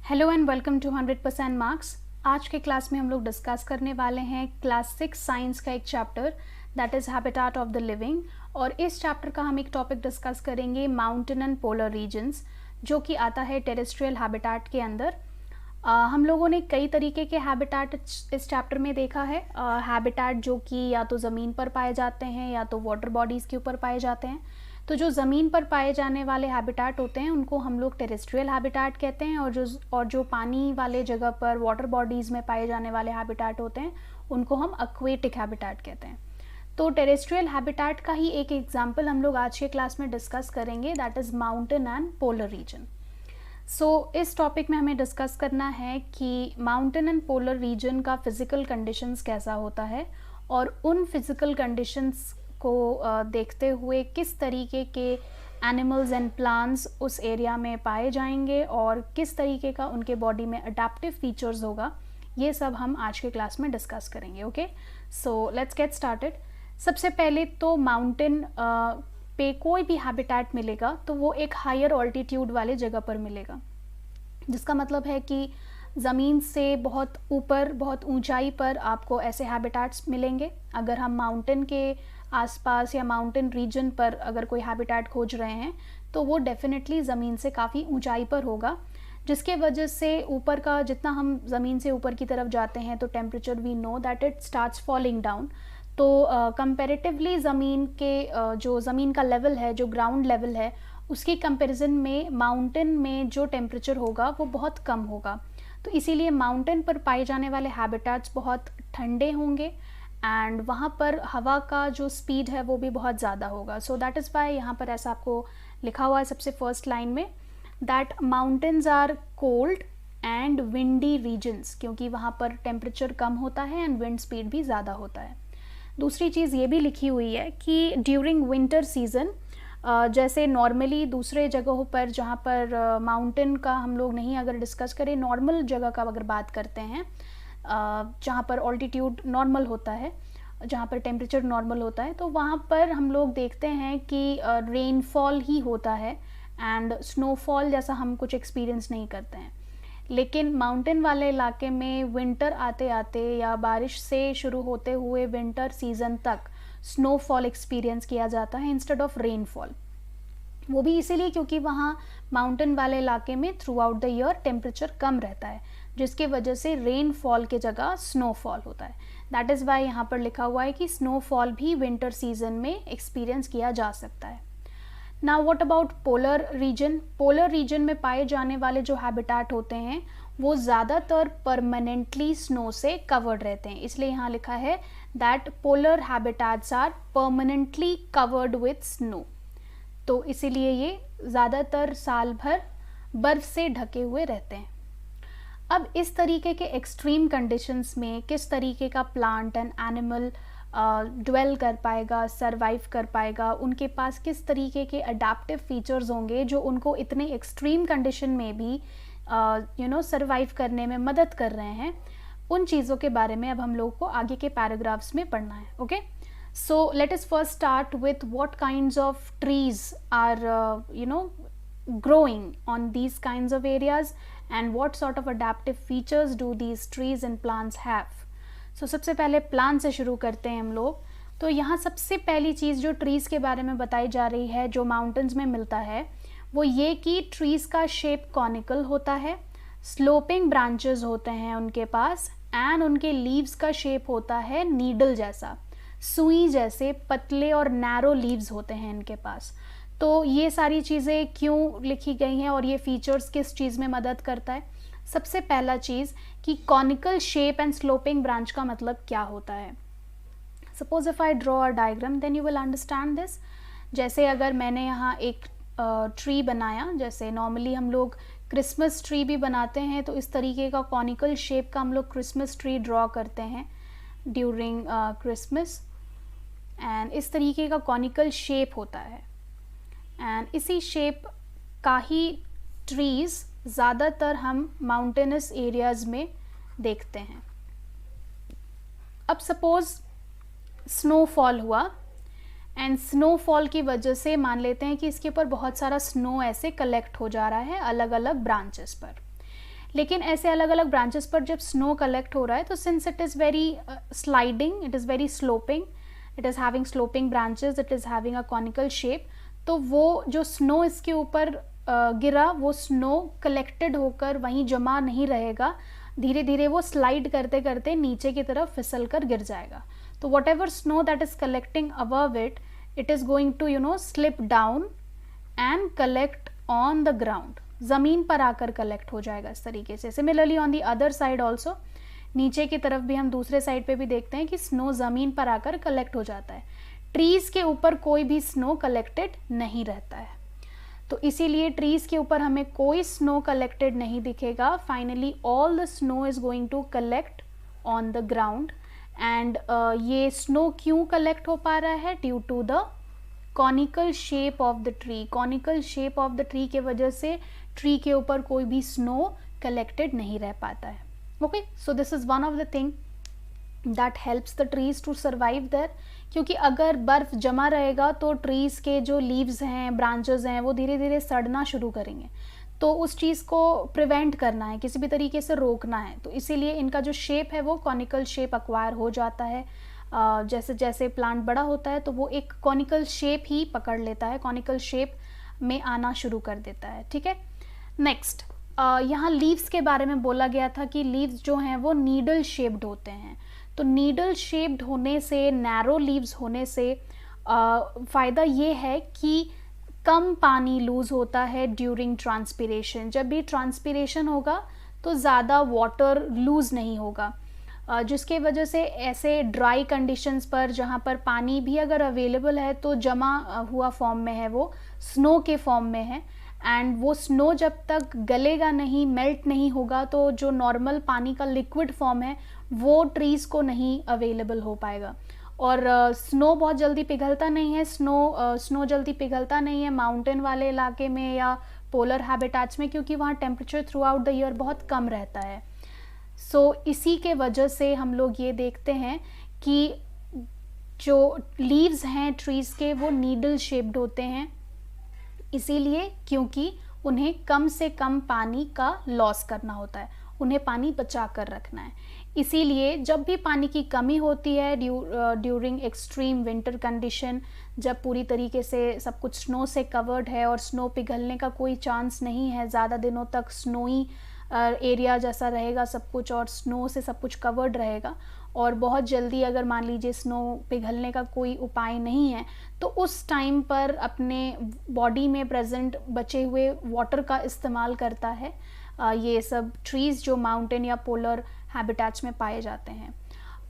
Hello and welcome to 100% marks. आज के class में हम लोग डिस्कस करने वाले हैं क्लास 6 साइंस का एक chapter that is habitat of the living. और इस चैप्टर का हम एक टॉपिक डिस्कस करेंगे माउंटेन एंड पोलर रीजन्स, जो कि आता है टेरेस्ट्रियल हैबिटेट के अंदर। हम लोगों ने कई तरीके के हैबिटेट इस चैप्टर में देखा है। हैबिटेट जो कि या तो ज़मीन पर पाए जाते हैं या तो वाटर बॉडीज़ के ऊपर पाए जाते हैं। तो जो ज़मीन पर पाए जाने वाले हैबिटेट होते हैं उनको हम लोग टेरेस्ट्रियल हैबिटेट कहते हैं, और जो पानी वाले जगह पर वाटर बॉडीज़ में पाए जाने वाले हैबिटेट होते हैं उनको हम एक्वेटिक हैबिटेट कहते हैं। तो टेरेस्ट्रियल हैबिटेट का ही एक एग्जांपल हम लोग आज के क्लास में डिस्कस करेंगे, that is mountain and polar region. So इस टॉपिक में हमें डिस्कस करना है कि माउंटेन एंड पोलर रीजन का फिज़िकल कंडीशंस कैसा होता है, और उन फिज़िकल कंडीशंस को देखते हुए किस तरीके के एनिमल्स एंड प्लांट्स उस एरिया में पाए जाएंगे और किस तरीके का उनके बॉडी में अडेप्टिव फीचर्स होगा, ये सब हम आज के क्लास में डिस्कस करेंगे। Okay, so let's get started. सबसे पहले तो माउंटेन पे कोई भी हैबिटेट मिलेगा तो वो एक हायर ऑल्टीट्यूड वाले जगह पर मिलेगा, जिसका मतलब है कि ज़मीन से बहुत ऊपर, बहुत ऊंचाई पर आपको ऐसे हैबिटेट्स मिलेंगे। अगर हम माउंटेन के आसपास या माउंटेन रीजन पर अगर कोई हैबिटेट खोज रहे हैं तो वो डेफिनेटली ज़मीन से काफ़ी ऊंचाई पर होगा, जिसके वजह से ऊपर का जितना हम ज़मीन से ऊपर की तरफ जाते हैं तो temperature we know that it starts falling down. तो कंपैरेटिवली ज़मीन के जो ज़मीन का लेवल है, जो ग्राउंड लेवल है, उसकी कंपैरिजन में माउंटेन में जो टेम्परेचर होगा वो बहुत कम होगा। तो इसीलिए माउंटेन पर पाए जाने वाले हैबिटेट्स बहुत ठंडे होंगे एंड वहाँ पर हवा का जो स्पीड है वो भी बहुत ज़्यादा होगा। सो दैट इज़ वाई यहाँ पर ऐसा आपको लिखा हुआ है सबसे फर्स्ट लाइन में, that mountains are cold and windy regions, क्योंकि वहाँ पर टेम्परेचर कम होता है एंड विंड स्पीड भी ज़्यादा होता है। दूसरी चीज़ ये भी लिखी हुई है कि ड्यूरिंग विंटर सीज़न, जैसे नॉर्मली दूसरे जगहों पर जहाँ पर माउंटेन का हम लोग नहीं अगर डिस्कस करें, नॉर्मल जगह का अगर बात करते हैं, जहाँ पर ऑल्टीट्यूड नॉर्मल होता है, जहाँ पर टेम्परेचर नॉर्मल होता है, तो वहाँ पर हम लोग देखते हैं कि रेनफॉल ही होता है एंड स्नोफॉल जैसा हम कुछ एक्सपीरियंस नहीं करते हैं। लेकिन माउंटेन वाले इलाके में विंटर आते आते या बारिश से शुरू होते हुए विंटर सीज़न तक स्नोफॉल एक्सपीरियंस किया जाता है इंस्टेड ऑफ रेनफॉल। वो भी इसीलिए क्योंकि वहाँ माउंटेन वाले इलाके में throughout the year temperature कम रहता है, जिसकी वजह से रेनफॉल के जगह स्नोफॉल होता है। दैट इज़ वाई यहाँ पर लिखा हुआ है कि स्नोफॉल भी विंटर सीजन में एक्सपीरियंस किया जा सकता है। Now what about polar region? Polar region में पाए जाने वाले जो हैबिटेट होते हैं वो ज़्यादातर परमानेंटली स्नो से कवर्ड रहते हैं, इसलिए यहाँ लिखा है that polar habitats are permanently covered with snow. तो इसीलिए ये ज़्यादातर साल भर बर्फ़ से ढके हुए रहते हैं। अब इस तरीके के एक्सट्रीम कंडीशंस में किस तरीके का प्लांट एंड एनिमल ड्वेल कर पाएगा, सरवाइव कर पाएगा, उनके पास किस तरीके के अडेप्टिव फीचर्स होंगे जो उनको इतने एक्सट्रीम कंडीशन में भी सरवाइव करने में मदद कर रहे हैं, उन चीज़ों के बारे में अब हम लोग को आगे के पैराग्राफ्स में पढ़ना है। Okay, so let us first start with what kinds of trees are growing on these kinds of areas and what sort of adaptive features do these trees and plants have. So सबसे पहले plant से शुरू करते हैं हम लोग। तो यहाँ सबसे पहली चीज़ जो ट्रीज़ के बारे में बताई जा रही है जो माउंटेन्स में मिलता है वो ये कि ट्रीज़ का शेप कॉनिकल होता है, स्लोपिंग ब्रांचेस होते हैं उनके पास, एंड उनके लीव्स का शेप होता है नीडल जैसा, सुई जैसे पतले और नैरो लीव्स होते हैं इनके पास। तो ये सारी चीज़ें क्यों लिखी गई हैं और ये फीचर्स किस चीज़ में मदद करता है? सबसे पहला चीज़ कि conical shape and sloping branch का मतलब क्या होता है। Suppose if I draw a diagram then you will understand this. जैसे अगर मैंने यहाँ एक ट्री बनाया, जैसे नॉर्मली हम लोग क्रिसमस ट्री भी बनाते हैं, तो इस तरीके का कॉनिकल शेप का हम लोग क्रिसमस ट्री ड्रॉ करते हैं ड्यूरिंग क्रिसमस, एंड इस तरीके का कॉनिकल शेप होता है एंड इसी शेप का ही ट्रीज़ ज़्यादातर हम माउंटेनस एरियाज़ में देखते हैं। अब सपोज़ स्नोफॉल हुआ एंड स्नोफॉल की वजह से मान लेते हैं कि इसके ऊपर बहुत सारा स्नो ऐसे कलेक्ट हो जा रहा है अलग अलग ब्रांचेस पर, लेकिन ऐसे अलग अलग ब्रांचेस पर जब स्नो कलेक्ट हो रहा है तो since it is very sliding, it is very sloping, it is having sloping branches, it is having a conical shape, तो वो जो स्नो इसके ऊपर गिरा वो स्नो कलेक्टेड होकर वहीं जमा नहीं रहेगा, धीरे धीरे वो स्लाइड करते करते नीचे की तरफ फिसल कर गिर जाएगा. तो whatever snow that is collecting above it, it is going to slip down and collect on the ground, ज़मीन पर आकर कलेक्ट हो जाएगा इस तरीके से. Similarly on the other side also, नीचे की तरफ भी हम दूसरे साइड पे भी देखते हैं कि स्नो ज़मीन पर आकर कलेक्ट हो जाता है. ट्रीज़ के ऊपर कोई भी स्नो कलेक्टेड नहीं रहता है, तो इसीलिए ट्रीज़ के ऊपर हमें कोई स्नो कलेक्टेड नहीं दिखेगा. Finally all the snow is going to collect on the ground. And ये स्नो क्यों कलेक्ट हो पा रहा है? Due to the conical shape of the tree. Conical shape of the tree के वजह से ट्री के ऊपर कोई भी स्नो कलेक्टेड नहीं रह पाता है. Okay, so this is one of the thing that helps the trees to survive there. क्योंकि अगर बर्फ़ जमा रहेगा तो ट्रीज़ के जो लीव्स हैं, ब्रांचेस हैं, वो धीरे धीरे सड़ना शुरू करेंगे. तो उस चीज़ को प्रिवेंट करना है, किसी भी तरीके से रोकना है, तो इसीलिए इनका जो शेप है वो कॉनिकल शेप अक्वायर हो जाता है. जैसे जैसे प्लांट बड़ा होता है तो वो एक कॉनिकल शेप ही पकड़ लेता है, कॉनिकल शेप में आना शुरू कर देता है. ठीक है, नेक्स्ट यहाँ लीव्स के बारे में बोला गया था कि लीव्स जो हैं वो नीडल शेप्ड होते हैं. तो नीडल शेप्ड होने से, नैरो लीव्स होने से फ़ायदा ये है कि कम पानी लूज़ होता है ड्यूरिंग ट्रांसपिरेशन. जब भी ट्रांसपिरेशन होगा तो ज़्यादा वाटर लूज़ नहीं होगा, जिसके वजह से ऐसे ड्राई कंडीशंस पर जहाँ पर पानी भी अगर अवेलेबल है तो जमा हुआ फॉर्म में है, वो स्नो के फॉर्म में है. एंड वो स्नो जब तक गलेगा नहीं, मेल्ट नहीं होगा, तो जो नॉर्मल पानी का लिक्विड फॉर्म है वो ट्रीज़ को नहीं अवेलेबल हो पाएगा. और स्नो बहुत जल्दी पिघलता नहीं है, स्नो जल्दी पिघलता नहीं है माउंटेन वाले इलाके में या पोलर हैबिटेट्स में, क्योंकि वहाँ temperature through out the year बहुत कम रहता है. सो इसी के वजह से हम लोग ये देखते हैं कि जो लीव्स हैं ट्रीज़ के वो नीडल शेप्ड होते हैं, इसीलिए क्योंकि उन्हें कम से कम पानी का लॉस करना होता है, उन्हें पानी बचा कर रखना है. इसीलिए जब भी पानी की कमी होती है ड्यूरिंग एक्सट्रीम विंटर कंडीशन, जब पूरी तरीके से सब कुछ स्नो से कवर्ड है और स्नो पिघलने का कोई चांस नहीं है, ज़्यादा दिनों तक स्नोई एरिया जैसा रहेगा सब कुछ और स्नो से सब कुछ कवर्ड रहेगा, और बहुत जल्दी अगर मान लीजिए स्नो पिघलने का कोई उपाय नहीं है, तो उस टाइम पर अपने बॉडी में प्रेजेंट बचे हुए वाटर का इस्तेमाल करता है ये सब ट्रीज़ जो माउंटेन या पोलर हैबिटेट्स में पाए जाते हैं.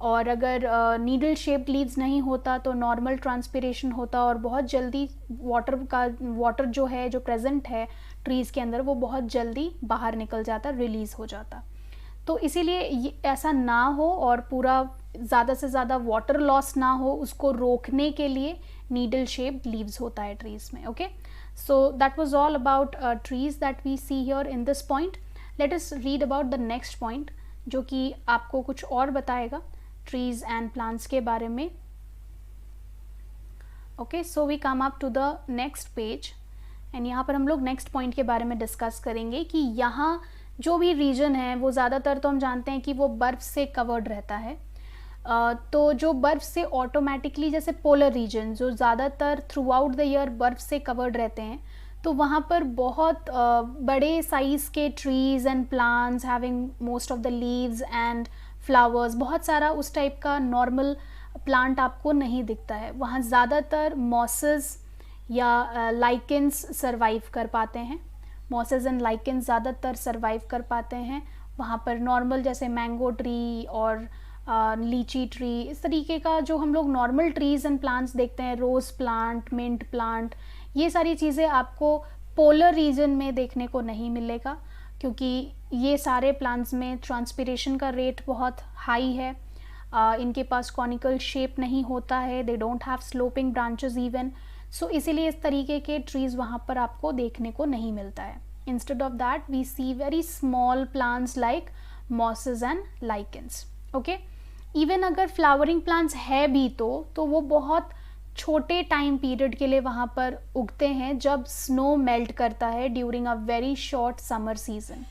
और अगर नीडल शेप्ड लीव्स नहीं होता तो नॉर्मल ट्रांसपिरेशन होता और बहुत जल्दी वाटर जो है जो प्रेजेंट है ट्रीज़ के अंदर वो बहुत जल्दी बाहर निकल जाता, रिलीज़ हो जाता. तो इसीलिए ऐसा ना हो और पूरा ज़्यादा से ज़्यादा वाटर लॉस ना हो, उसको रोकने के लिए नीडल शेप्ड लीव्स होता है ट्रीज़ में. Okay, so that was all about trees that we see here in this point. Let us read about the next point जो कि आपको कुछ और बताएगा ट्रीज़ एंड प्लांट्स के बारे में. Okay, so we come up to the next page एंड यहाँ पर हम लोग नेक्स्ट पॉइंट के बारे में डिस्कस करेंगे कि यहाँ जो भी रीजन है वो ज़्यादातर तो हम जानते हैं कि वो बर्फ़ से कवर्ड रहता है. तो जो बर्फ़ से ऑटोमेटिकली, जैसे पोलर रीजन जो ज़्यादातर थ्रू आउट द ईयर बर्फ़ से कवर्ड रहते हैं, तो वहाँ पर बहुत बड़े साइज़ के trees and plants having most of the leaves and flowers, बहुत सारा उस टाइप का नॉर्मल प्लांट आपको नहीं दिखता है. वहाँ ज़्यादातर मॉसेस या लाइकेंस सर्वाइव कर पाते हैं. मॉसेस एंड लाइकेंस ज़्यादातर सर्वाइव कर पाते हैं वहाँ पर. नॉर्मल जैसे मैंगो ट्री और लीची ट्री, इस तरीके का जो हम लोग नॉर्मल ट्रीज़ एंड प्लांट्स देखते हैं, रोज़ प्लांट, मिंट प्लांट, ये सारी चीज़ें आपको पोलर रीजन में देखने को नहीं मिलेगा, क्योंकि ये सारे प्लांट्स में ट्रांसपिरेशन का रेट बहुत हाई है. इनके पास कॉनिकल शेप नहीं होता है, they don't have sloping branches even. So इसीलिए इस तरीके के ट्रीज़ वहाँ पर आपको देखने को नहीं मिलता है. Instead of that we see very small plants like mosses and lichens. Okay, even अगर फ्लावरिंग प्लांट्स है भी तो वो बहुत छोटे टाइम पीरियड के लिए वहाँ पर उगते हैं जब स्नो मेल्ट करता है during a very short summer season.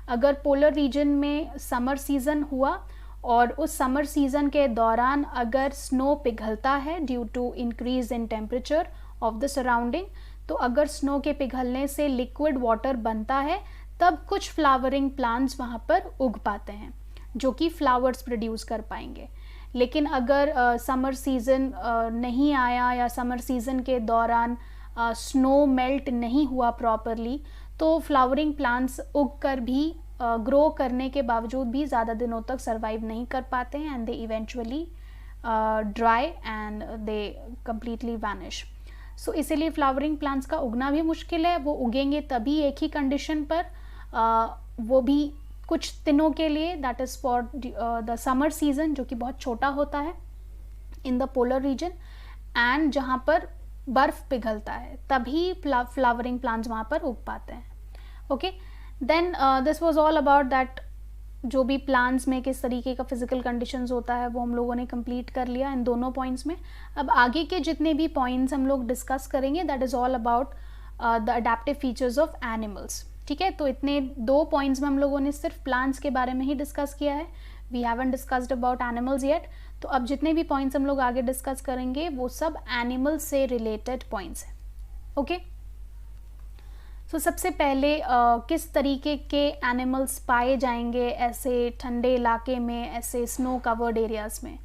अगर पोलर रीजन में समर सीज़न हुआ और उस समर सीज़न के दौरान अगर स्नो पिघलता है due to increase in temperature of the surrounding, तो अगर स्नो के पिघलने से लिक्विड वाटर बनता है तब कुछ फ्लावरिंग प्लांट्स वहाँ पर उग पाते हैं जो कि फ्लावर्स प्रोड्यूस कर पाएंगे। लेकिन अगर समर सीज़न नहीं आया या समर सीज़न के दौरान स्नो मेल्ट नहीं हुआ प्रॉपरली, तो फ्लावरिंग प्लांट्स उग कर भी ग्रो करने के बावजूद भी ज़्यादा दिनों तक सर्वाइव नहीं कर पाते हैं and they eventually dry and they completely vanish. So इसीलिए फ्लावरिंग प्लांट्स का उगना भी मुश्किल है। वो उगेंगे तभी एक ही कंडीशन पर, वो भी कुछ दिनों के लिए, that is for the summer season जो कि बहुत छोटा होता है in the polar region and जहाँ पर बर्फ़ पिघलता है तभी फ्लावरिंग प्लांट्स वहाँ पर उग पाते हैं। Okay, then this was all about that, जो भी प्लांट्स में किस तरीके का फिजिकल कंडीशंस होता है वो हम लोगों ने कंप्लीट कर लिया इन दोनों पॉइंट्स में। अब आगे के जितने भी पॉइंट्स हम लोग डिस्कस करेंगे that is all about the adaptive features of animals. ठीक है, तो इतने 2 पॉइंट्स में हम लोगों ने सिर्फ प्लांट्स के बारे में ही डिस्कस किया है, we haven't discussed about animals yet. तो अब जितने भी पॉइंट्स हम लोग आगे डिस्कस करेंगे वो सब एनिमल्स से रिलेटेड पॉइंट्स हैं। ओके, तो सबसे पहले किस तरीके के एनिमल्स पाए जाएंगे ऐसे ठंडे इलाके में, ऐसे स्नो कवर्ड एरियाज़ में।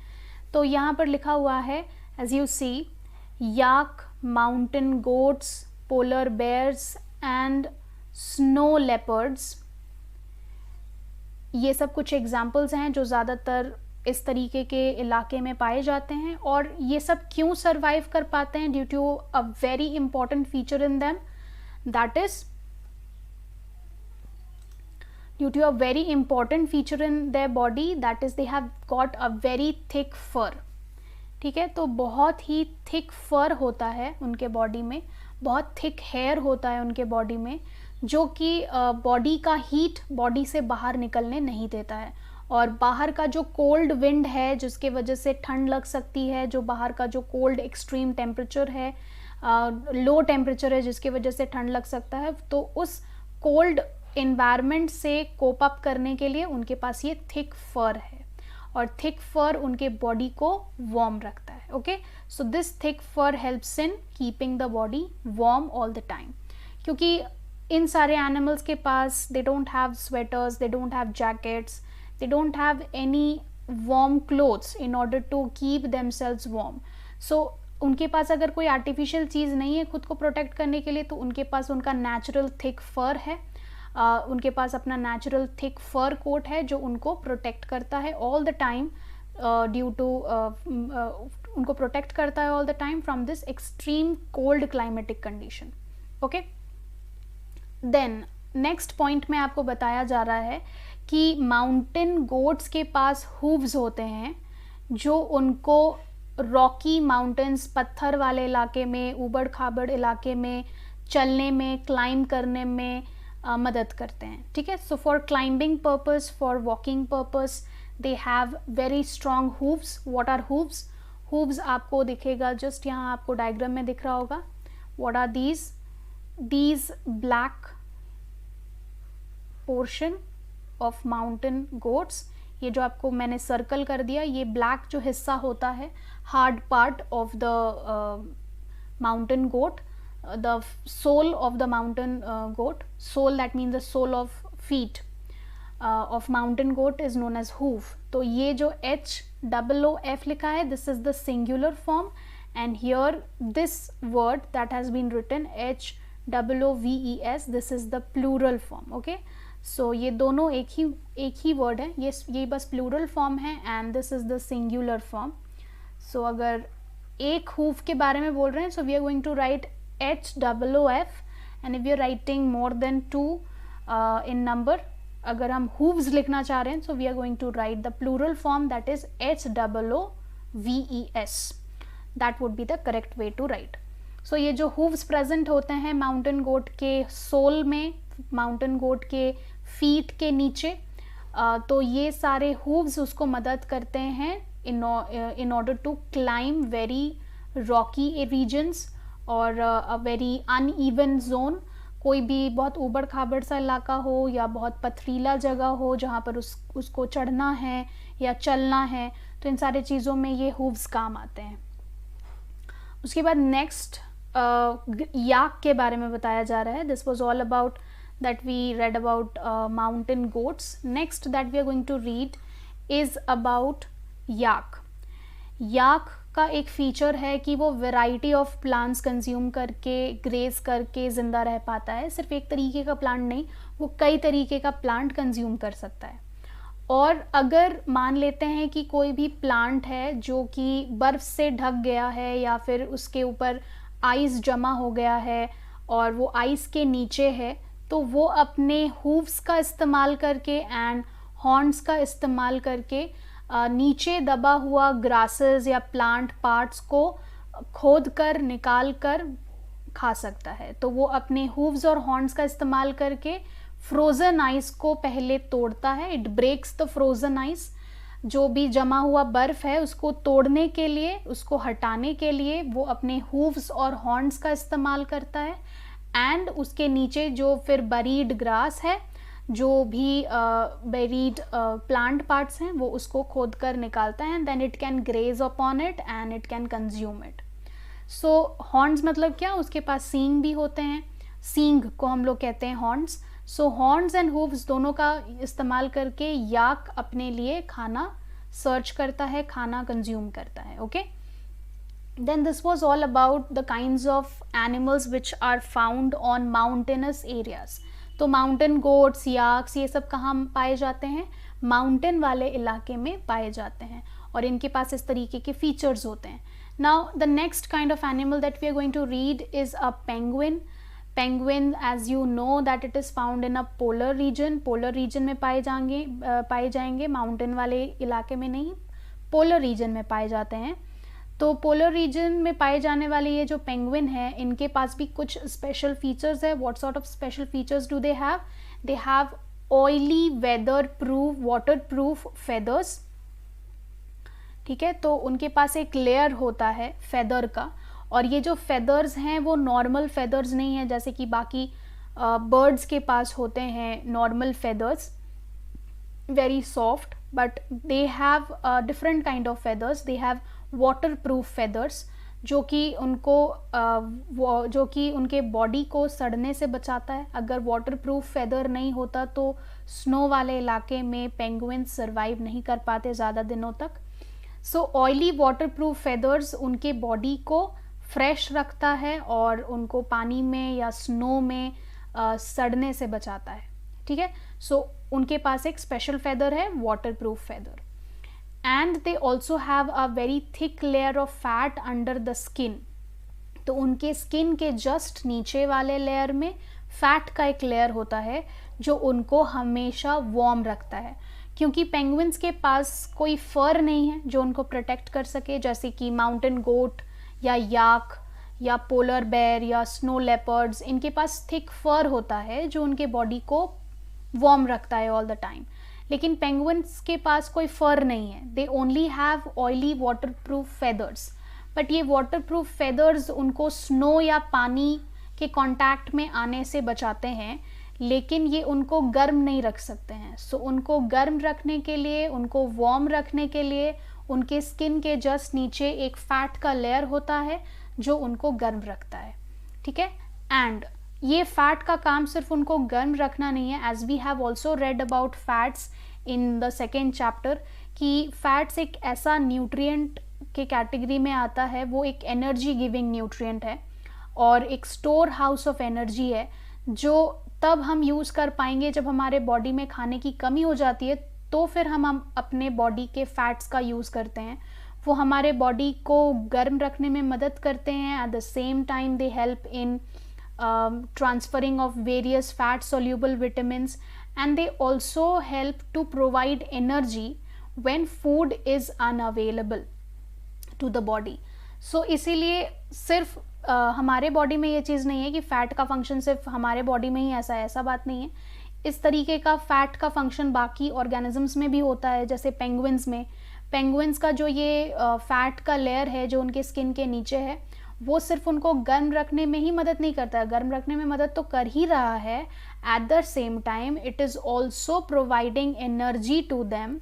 तो यहाँ पर लिखा हुआ है as you see, yak, mountain goats, polar bears and snow leopards. ये सब कुछ एग्जाम्पल्स हैं जो ज़्यादातर इस तरीके के इलाके में पाए जाते हैं। और ये सब क्यों सर्वाइव कर पाते हैं? Due to a very important feature in them, that is due to a very important feature in their body, that is they have got a very thick fur। ठीक है, तो बहुत ही थिक फर होता है उनके बॉडी में, बहुत थिक हेयर होता है उनके बॉडी में, जो कि बॉडी का हीट बॉडी से बाहर निकलने नहीं देता है। और बाहर का जो कोल्ड विंड है जिसके वजह से ठंड लग सकती है, जो बाहर का जो कोल्ड एक्सट्रीम टेम्परेचर है, लो टेम्परेचर है जिसकी वजह से ठंड लग सकता है, तो उस कोल्ड इन्वायरमेंट से कोप अप करने के लिए उनके पास ये थिक फर है और थिक फर उनके बॉडी को वार्म रखता है। Okay, so this thick fur helps in keeping the body warm all the time, क्योंकि इन सारे एनिमल्स के पास they don't have sweaters, they don't have jackets, they don't have any warm clothes in order to keep themselves warm. So उनके पास अगर कोई artificial चीज़ नहीं है खुद को प्रोटेक्ट करने के लिए, तो उनके पास उनका नेचुरल थिक फर है, उनके पास अपना नेचुरल थिक फर कोट है जो उनको प्रोटेक्ट करता है all the time, due to उनको प्रोटेक्ट करता है all the time from this extreme cold climatic condition. Okay, then next point में आपको बताया जा रहा है कि माउंटेन गोट्स के पास हूव्स होते हैं जो उनको रॉकी माउंटेन्स, पत्थर वाले इलाके में, ऊबड़ खाबड़ इलाके में चलने में, क्लाइंब करने में मदद करते हैं। ठीक है, so for climbing purpose, for walking purpose they have very strong hooves. What are hooves? Hooves आपको दिखेगा जस्ट यहाँ, आपको डायग्राम में दिख रहा होगा। What are these black portion of mountain goats, ये जो आपको मैंने सर्कल कर दिया, ये ब्लैक जो हिस्सा होता है, hard part of the mountain goat, the sole of the mountain goat, sole that means the sole of feet of mountain goat is known as hoof. तो ये जो HOOF लिखा है, this is the singular form, and here this word that has been written HOOVES, this is the plural form. Okay, so ये दोनों एक ही word है, ये बस प्लूरल फॉर्म है and this is the singular form. So अगर एक हूफ के बारे में बोल रहे हैं, so we are going to write HOOF, and if you are writing more than 2 in number, अगर हम हूव्स लिखना चाह रहे हैं, so we are going to write the plural form that is HOOVES, that would be the correct way to write. So ये जो hooves present होते हैं माउंटेन गोट के सोल में, माउंटेन गोट के फीट के नीचे, तो ये सारे हूव्स उसको मदद करते हैं in order to climb very rocky regions और अ वेरी अनइवन जोन, कोई भी बहुत ऊबड़ खाबड़ सा इलाका हो या बहुत पथरीला जगह हो जहाँ पर उसको चढ़ना है या चलना है, तो इन सारे चीज़ों में ये हूव्स काम आते हैं। उसके बाद नेक्स्ट याक के बारे में बताया जा रहा है। This was all about that we read about mountain goats. Next that we are going to read is about yak. Yak का एक फीचर है कि वो वैरायटी ऑफ प्लांट्स कंज्यूम करके, ग्रेज करके ज़िंदा रह पाता है। सिर्फ एक तरीके का प्लांट नहीं, वो कई तरीके का प्लांट कंज्यूम कर सकता है। और अगर मान लेते हैं कि कोई भी प्लांट है जो कि बर्फ़ से ढक गया है या फिर उसके ऊपर आइस जमा हो गया है और वो आइस के नीचे है, तो वो अपने हूव्स का इस्तेमाल करके एंड हॉर्न्स का इस्तेमाल करके नीचे दबा हुआ ग्रासेस या प्लांट पार्ट्स को खोद कर निकाल कर खा सकता है। तो वो अपने हूव्स और हॉर्न्स का इस्तेमाल करके फ्रोज़न आइस को पहले तोड़ता है। It breaks the frozen ice. जो भी जमा हुआ बर्फ़ है उसको तोड़ने के लिए, उसको हटाने के लिए वो अपने हूव्स और हॉर्न्स का इस्तेमाल करता है। एंड उसके नीचे जो फिर बरीड ग्रास है, जो भी बेरीड प्लांट पार्ट्स हैं, वो उसको खोद कर निकालता है and then it can graze upon it and it can consume it. So horns मतलब क्या, उसके पास सींग भी होते हैं, सींग को हम लोग कहते हैं horns. So horns and hooves दोनों का इस्तेमाल करके याक अपने लिए खाना सर्च करता है, खाना कंज्यूम करता है। Okay, then this was all about the kinds of animals which are found on mountainous areas. तो माउंटेन गोट्स, याक्स, ये सब कहाँ पाए जाते हैं? माउंटेन वाले इलाके में पाए जाते हैं और इनके पास इस तरीके के फीचर्स होते हैं। Now the next kind of animal that we are going to read is a penguin. Penguin, as you know that it is found in a polar region. Polar region में पाए जाएंगे, माउंटेन वाले इलाके में नहीं, polar region में पाए जाते हैं। तो पोलर रीजन में पाए जाने वाले ये जो पेंगुइन है, इनके पास भी कुछ स्पेशल फीचर्स है। What sort of special features do they have? They have oily, weatherproof, waterproof feathers. ठीक है, तो उनके पास एक लेयर होता है फेदर का, और ये जो फेदर्स हैं वो नॉर्मल फेदर्स नहीं है जैसे कि बाकी बर्ड्स के पास होते हैं normal feathers, very soft, but they have different kind of feathers. They have water proof feathers जो कि उनके बॉडी को सड़ने से बचाता है। अगर वाटर प्रूफ फेदर नहीं होता तो स्नो वाले इलाके में पेंगुइन सर्वाइव नहीं कर पाते ज़्यादा दिनों तक। सो ऑयली वाटर प्रूफ फेदर्स उनके बॉडी को फ्रेश रखता है और उनको पानी में या स्नो में सड़ने से बचाता है। ठीक है, सो उनके पास एक स्पेशल फेदर है, water proof feather. And they also have a very thick layer of fat under the skin. तो उनके स्किन के जस्ट नीचे वाले लेयर में फैट का एक लेयर होता है जो उनको हमेशा वार्म रखता है, क्योंकि पेंगुइन्स के पास कोई फर नहीं है जो उनको प्रोटेक्ट कर सके, जैसे कि माउंटेन गोट या याक या पोलर बेयर या स्नो लेपर्ड्स। इनके पास थिक फर होता है जो उनके बॉडी को वार्म रखता है ऑल द टाइम। लेकिन पेंगुइन्स के पास कोई फर नहीं है, they only have oily water proof feathers. But ये वाटर प्रूफ फेदर्स उनको स्नो या पानी के कांटेक्ट में आने से बचाते हैं, लेकिन ये उनको गर्म नहीं रख सकते हैं। सो उनको गर्म रखने के लिए, उनको वार्म रखने के लिए उनके स्किन के जस्ट नीचे एक फैट का लेयर होता है जो उनको गर्म रखता है। ठीक है, एंड ये फैट का काम सिर्फ उनको गर्म रखना नहीं है, as we have also read about fats in the second chapter, कि फैट्स एक ऐसा न्यूट्रिएंट के कैटेगरी में आता है, वो एक एनर्जी गिविंग न्यूट्रिएंट है और एक स्टोर हाउस ऑफ एनर्जी है जो तब हम यूज़ कर पाएंगे जब हमारे बॉडी में खाने की कमी हो जाती है, तो फिर हम अपने बॉडी के फैट्स का यूज़ करते हैं। वो हमारे बॉडी को गर्म रखने में मदद करते हैं, eight the same time they help in transferring of various fat soluble vitamins, and they also help to provide energy when food is unavailable to the body. So इसीलिए सिर्फ हमारे बॉडी में ये चीज़ नहीं है कि फ़ैट का फंक्शन सिर्फ हमारे बॉडी में ही ऐसा है, ऐसा बात नहीं है। इस तरीके का फ़ैट का फंक्शन बाकी ऑर्गेनिजम्स में भी होता है, जैसे पेंगुइन्स में। पेंगुइन्स का जो ये फैट का लेयर है जो उनके स्किन के नीचे है, वो सिर्फ उनको गर्म रखने में ही मदद नहीं करता है, गर्म रखने में मदद तो कर ही रहा है, at the same time it is also providing energy to them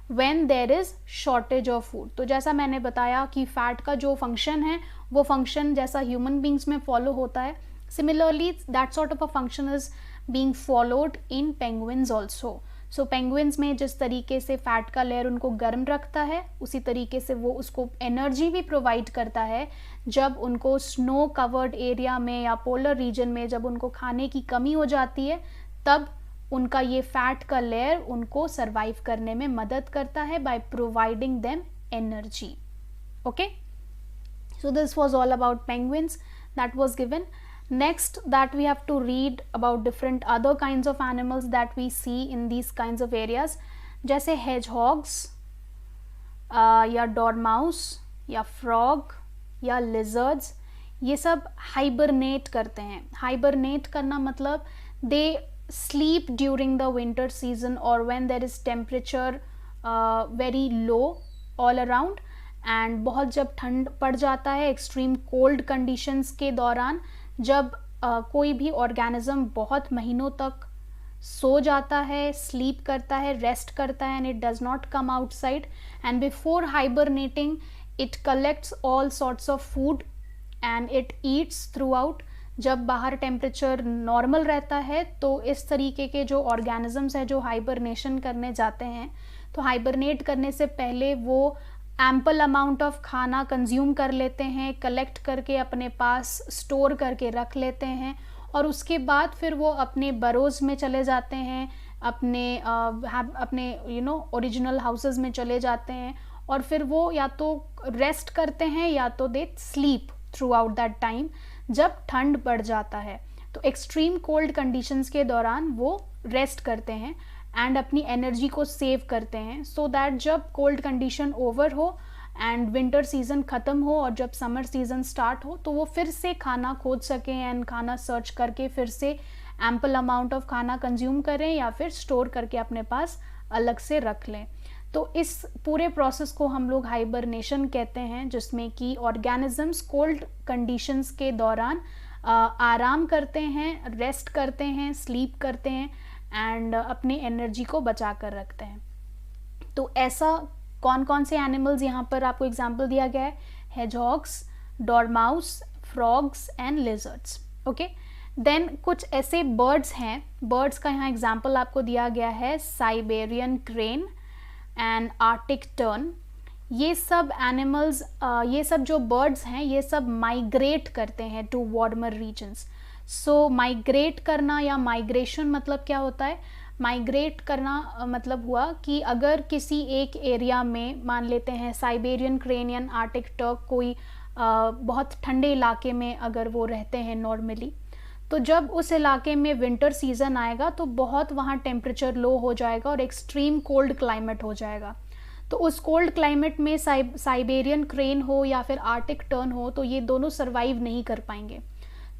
when there is shortage of food. तो जैसा मैंने बताया कि फैट का जो फंक्शन है वो फंक्शन जैसा ह्यूमन बींग्स में फॉलो होता है, similarly that sort of a function is being followed in penguins also. So penguins में जिस तरीके से फैट का लेयर उनको गर्म रखता है, उसी तरीके से वो उसको एनर्जी भी प्रोवाइड करता है जब उनको स्नो कवर्ड एरिया में या पोलर रीजन में जब उनको खाने की कमी हो जाती है, तब उनका ये फैट का लेयर उनको सर्वाइव करने में मदद करता है by providing them energy. Okay, so this was all about penguins that was given. Next, that we have to read about different other kinds of animals that we see in these kinds of areas, जैसे hedgehogs या dormouse या frog या lizards, ये सब hibernate करते हैं। Hibernate करना मतलब दे sleep during the winter season or when there is temperature very low all around, and बहुत जब ठंड पड़ जाता है, एक्सट्रीम कोल्ड कंडीशंस के दौरान, जब कोई भी ऑर्गेनिज्म बहुत महीनों तक सो जाता है, स्लीप करता है, रेस्ट करता है, and it does not come outside, and before hibernating it collects all sorts of food and it eats throughout. जब बाहर टेम्परेचर नॉर्मल रहता है तो इस तरीके के जो ऑर्गेनिजम्स हैं जो हाइबरनेशन करने जाते हैं, तो हाइबरनेट करने से पहले वो एम्पल अमाउंट ऑफ खाना कंज्यूम कर लेते हैं, कलेक्ट करके अपने पास स्टोर करके रख लेते हैं, और उसके बाद फिर वो अपने बरोज़ में चले जाते हैं, अपने ओरिजिनल हाउसेस में चले जाते हैं, और फिर वो या तो रेस्ट करते हैं या तो they sleep through out that time जब ठंड बढ़ जाता है। तो एक्सट्रीम कोल्ड कंडीशंस के दौरान वो रेस्ट करते हैं एंड अपनी एनर्जी को सेव करते हैं, सो दैट जब कोल्ड कंडीशन ओवर हो एंड विंटर सीजन ख़त्म हो और जब समर सीजन स्टार्ट हो तो वो फिर से खाना खोज सकें एंड खाना सर्च करके फिर से एम्पल अमाउंट ऑफ खाना कंज्यूम करें या फिर स्टोर करके अपने पास अलग से रख लें। तो इस पूरे प्रोसेस को हम लोग हाइबरनेशन कहते हैं, जिसमें कि ऑर्गेनिजम्स कोल्ड कंडीशंस के दौरान आराम करते हैं, रेस्ट करते हैं, स्लीप करते हैं एंड अपनी एनर्जी को बचा कर रखते हैं। तो ऐसा कौन कौन से एनिमल्स यहाँ पर आपको एग्जाम्पल दिया गया है? Hedgehogs, dormouse, frogs and lizards. Okay, then कुछ ऐसे बर्ड्स हैं, बर्ड्स का यहाँ एग्जाम्पल आपको दिया गया है Siberian crane and Arctic turn. ये सब एनिमल्स, ये सब जो बर्ड्स हैं ये सब माइग्रेट करते हैं to warmer regions. So migrate करना या माइग्रेशन मतलब क्या होता है? माइग्रेट करना मतलब हुआ कि अगर किसी एक एरिया में, मान लेते हैं साइबेरियन क्रेन या आर्टिक टर्क, कोई बहुत ठंडे इलाके में अगर वो रहते हैं नॉर्मली, तो जब उस इलाके में विंटर सीजन आएगा तो बहुत वहाँ टेम्परेचर लो हो जाएगा और एक्सट्रीम कोल्ड क्लाइमेट हो जाएगा। तो उस कोल्ड क्लाइमेट में साइबेरियन क्रेन हो या फिर आर्टिक टर्न हो, तो ये दोनों सर्वाइव नहीं कर पाएंगे।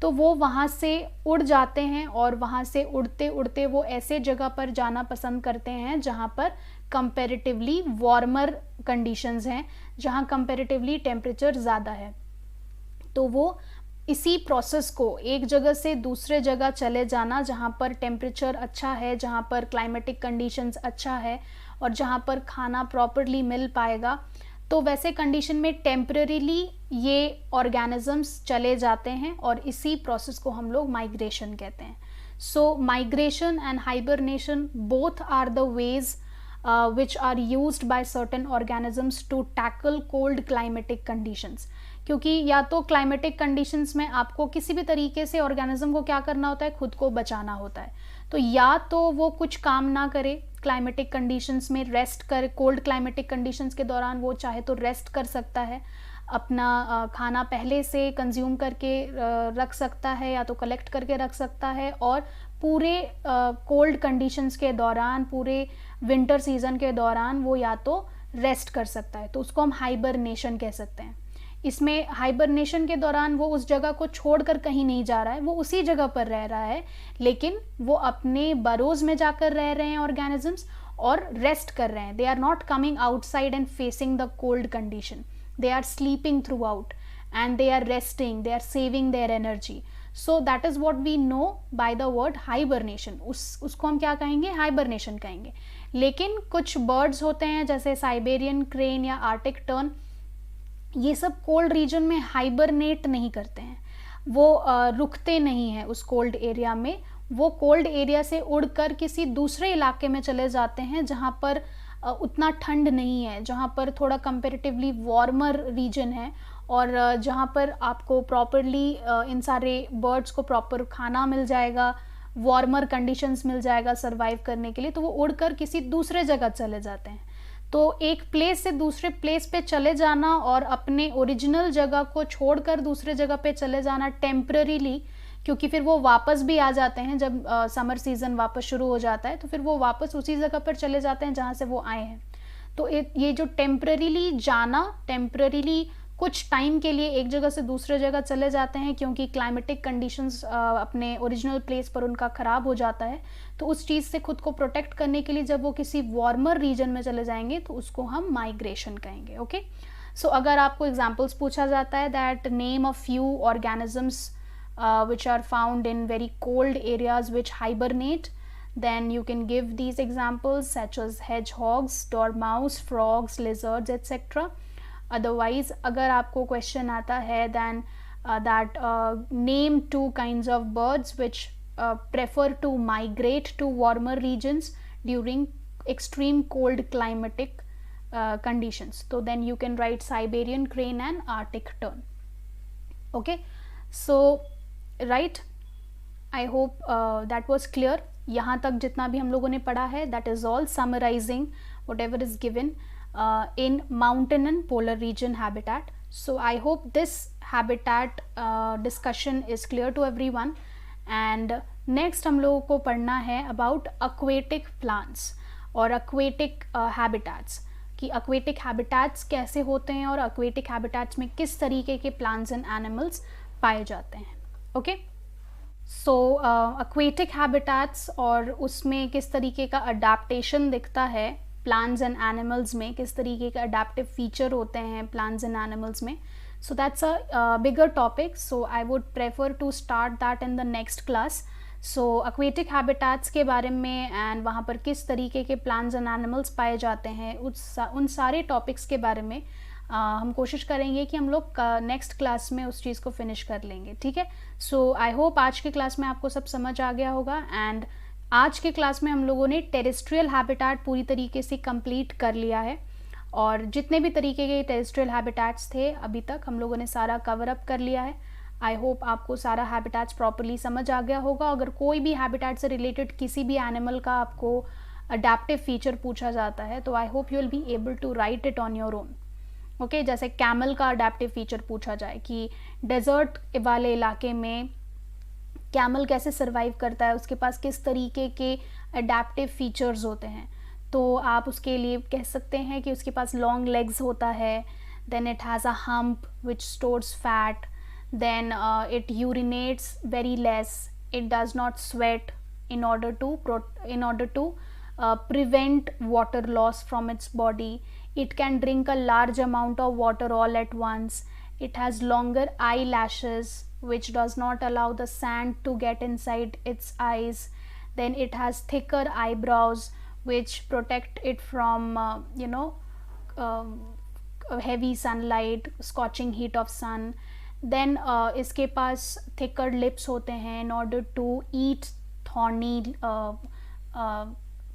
तो वो वहाँ से उड़ जाते हैं और वहाँ से उड़ते उड़ते वो ऐसे जगह पर जाना पसंद करते हैं जहाँ पर कंपैरेटिवली वार्मर कंडीशंस हैं, जहाँ कंपैरेटिवली टेम्परेचर ज़्यादा है। तो वो इसी प्रोसेस को, एक जगह से दूसरे जगह चले जाना जहाँ पर टेम्परेचर अच्छा है, जहाँ पर क्लाइमेटिक कंडीशंस अच्छा है और जहाँ पर खाना प्रॉपरली मिल पाएगा, तो वैसे कंडीशन में टेम्परेरीली ये ऑर्गेनिजम्स चले जाते हैं और इसी प्रोसेस को हम लोग माइग्रेशन कहते हैं। So migration and hibernation both are the ways which are used by certain organisms to tackle cold climatic conditions। क्योंकि या तो क्लाइमेटिक कंडीशंस में आपको किसी भी तरीके से ऑर्गेनिज्म को क्या करना होता है, खुद को बचाना होता है। तो या तो वो कुछ काम ना करे क्लाइमेटिक कंडीशंस में, रेस्ट कर, कोल्ड क्लाइमेटिक कंडीशंस के दौरान वो चाहे तो रेस्ट कर सकता है, अपना खाना पहले से कंज्यूम करके रख सकता है या तो कलेक्ट करके रख सकता है, और पूरे कोल्ड कंडीशंस के दौरान, पूरे विंटर सीजन के दौरान वो या तो रेस्ट कर सकता है। तो उसको हम हाइबरनेशन कह सकते हैं। इसमें हाइबरनेशन के दौरान वो उस जगह को छोड़कर कहीं नहीं जा रहा है, वो उसी जगह पर रह रहा है, लेकिन वो अपने बरोज में जाकर रह रहे हैं ऑर्गेनिजम्स और रेस्ट कर रहे हैं। They are not coming outside and facing the cold condition, they are sleeping throughout and they are resting, they are saving their energy. So that is what we know by the word hibernation. उसको हम क्या कहेंगे, hibernation कहेंगे. लेकिन कुछ birds होते हैं जैसे साइबेरियन क्रेन या आर्टिक टर्न, ये सब कोल्ड रीजन में हाइबरनेट नहीं करते हैं, वो रुकते नहीं हैं उस कोल्ड एरिया में. वो कोल्ड एरिया से उड़कर किसी दूसरे इलाके में चले जाते हैं जहाँ पर उतना ठंड नहीं है, जहाँ पर थोड़ा कंपेरेटिवली वार्मर रीजन है, और जहाँ पर आपको प्रॉपरली इन सारे बर्ड्स को प्रॉपर खाना मिल जाएगा, वार्मर कंडीशंस मिल जाएगा सर्वाइव करने के लिए. तो वो उड़कर किसी दूसरे जगह चले जाते हैं. तो एक प्लेस से दूसरे प्लेस पे चले जाना और अपने ओरिजिनल जगह को छोड़कर दूसरे जगह पे चले जाना टेम्पररीली, क्योंकि फिर वो वापस भी आ जाते हैं जब समर सीज़न वापस शुरू हो जाता है, तो फिर वो वापस उसी जगह पर चले जाते हैं जहाँ से वो आए हैं. तो ये जो टेम्पररीली जाना, टेम्पररीली कुछ टाइम के लिए एक जगह से दूसरे जगह चले जाते हैं क्योंकि क्लाइमेटिक कंडीशंस अपने ओरिजिनल प्लेस पर उनका ख़राब हो जाता है, तो उस चीज़ से खुद को प्रोटेक्ट करने के लिए जब वो किसी वार्मर रीजन में चले जाएंगे तो उसको हम माइग्रेशन कहेंगे. ओके, सो अगर आपको एग्जांपल्स पूछा जाता है that name a few organisms which are found in very cold areas which hibernate, then you can give these examples such as hedgehogs, dormouse, frogs, lizards, etc. Otherwise अगर आपको question आता है then that name 2 kinds of birds which prefer to migrate to warmer regions during extreme cold climatic conditions. So then you can write Siberian crane and Arctic tern. Okay, so right, I hope that was clear. यहाँ तक जितना भी हम लोगों ने पढ़ा है that is all summarizing whatever is given in mountain and polar region habitat. So I hope this habitat discussion is clear to everyone. And next हम लोगों को पढ़ना है अबाउट एक्वेटिक प्लांट्स और एक्वेटिक हैबिटेट्स, कि aquatic habitats कैसे होते हैं और एक्वेटिक हैबिटेट्स में किस तरीके के प्लांट्स एंड एनिमल्स पाए जाते हैं. ओके, सो एक्वेटिक हैबिटेट्स और उसमें किस तरीके का अडेप्टेशन दिखता है प्लांट्स एंड एनिमल्स में, किस तरीके का अडेप्टिव फीचर होते हैं प्लांट्स एंड एनिमल्स में. So that's a bigger topic, so I would prefer to start that in the next class. So aquatic habitats के बारे में एंड वहाँ पर किस तरीके के प्लांट्स एंड एनिमल्स पाए जाते हैं, उन सारे टॉपिक्स के बारे में हम कोशिश करेंगे कि हम लोग नेक्स्ट क्लास में उस चीज़ को फिनिश कर लेंगे. ठीक है, सो आई होप आज के क्लास में आपको सब समझ आ गया होगा. एंड आज के क्लास में हम लोगों ने टेरेस्ट्रियल हैबिटेट पूरी तरीके से कंप्लीट कर लिया है, और जितने भी तरीके के टेरेस्ट्रियल हैबिटेट्स थे अभी तक हम लोगों ने सारा कवर अप कर लिया है. आई होप आपको सारा हैबिटेट्स प्रॉपरली समझ आ गया होगा. अगर कोई भी हैबिटेट से रिलेटेड किसी भी एनिमल का आपको अडेप्टिव फीचर पूछा जाता है तो I hope you will be able to write it on your own. Okay, जैसे कैमल का अडेप्टिव फीचर पूछा जाए कि डेजर्ट वाले इलाके में कैमल कैसे सर्वाइव करता है, उसके पास किस तरीके के अडेप्टिव फीचर्स होते हैं, तो आप उसके लिए कह सकते हैं कि उसके पास लॉन्ग लेग्स होता है, then it has a hump which stores fat, then it urinates very less, it does not sweat in order to prevent water loss from its body. It can drink a large amount of water all at once. It has longer eyelashes which does not allow the sand to get inside its eyes. Then it has thicker eyebrows which protect it from heavy sunlight, scorching heat of sun. Then इसके पास thicker lips होते हैं in order to eat thorny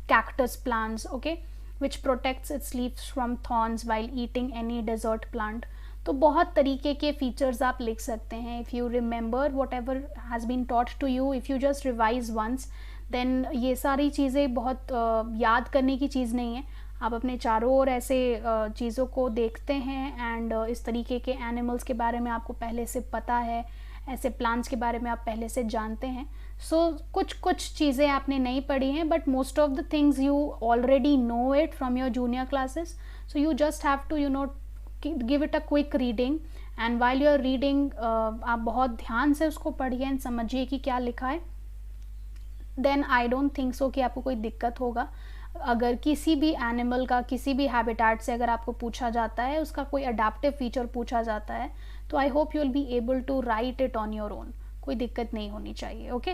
cactus plants, okay, which protects its leaves from thorns while eating any desert plant. तो बहुत तरीके के features आप लिख सकते हैं. If you remember whatever has been taught to you, if you just revise once, then ये सारी चीज़ें बहुत याद करने की चीज़ नहीं है. आप अपने चारों ओर ऐसे चीज़ों को देखते हैं एंड इस तरीके के एनिमल्स के बारे में आपको पहले से पता है, ऐसे प्लांट्स के बारे में आप पहले से जानते हैं. सो कुछ चीज़ें आपने नहीं पढ़ी हैं, but most of the things you already know it from your junior classes. So you just have to give it a quick reading, and while you are reading आप बहुत ध्यान से उसको पढ़िए एंड समझिए कि क्या लिखा है. Then I don't think so कि आपको कोई दिक्कत होगा. अगर किसी भी एनिमल का किसी भी हैबिटेट से अगर आपको पूछा जाता है, उसका कोई अडेप्टिव फीचर पूछा जाता है, तो I hope you will be able to write it on your own, कोई दिक्कत नहीं होनी चाहिए। ओके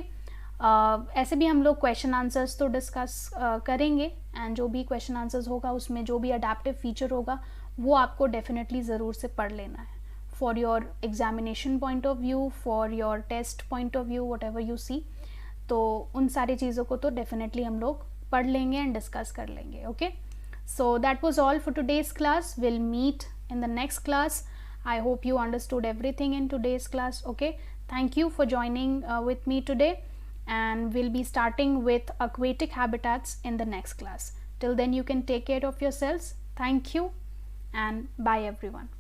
ऐसे भी हम लोग क्वेश्चन आंसर्स तो डिस्कस करेंगे, एंड जो भी क्वेश्चन आंसर्स होगा उसमें जो भी अडेप्टिव फीचर होगा वो आपको डेफिनेटली ज़रूर से पढ़ लेना है, for your examination point of view, for your test point of view, whatever you see. तो उन सारी चीज़ों को तो डेफिनेटली हम लोग पढ़ लेंगे एंड डिस्कस कर लेंगे। Okay, so that was all for today's class. Will meet in the next class. I hope you understood everything in today's class. Okay, thank you for joining with me today, and we'll be starting with aquatic habitats in the next class. Till then, you can take care of yourselves. Thank you and bye everyone.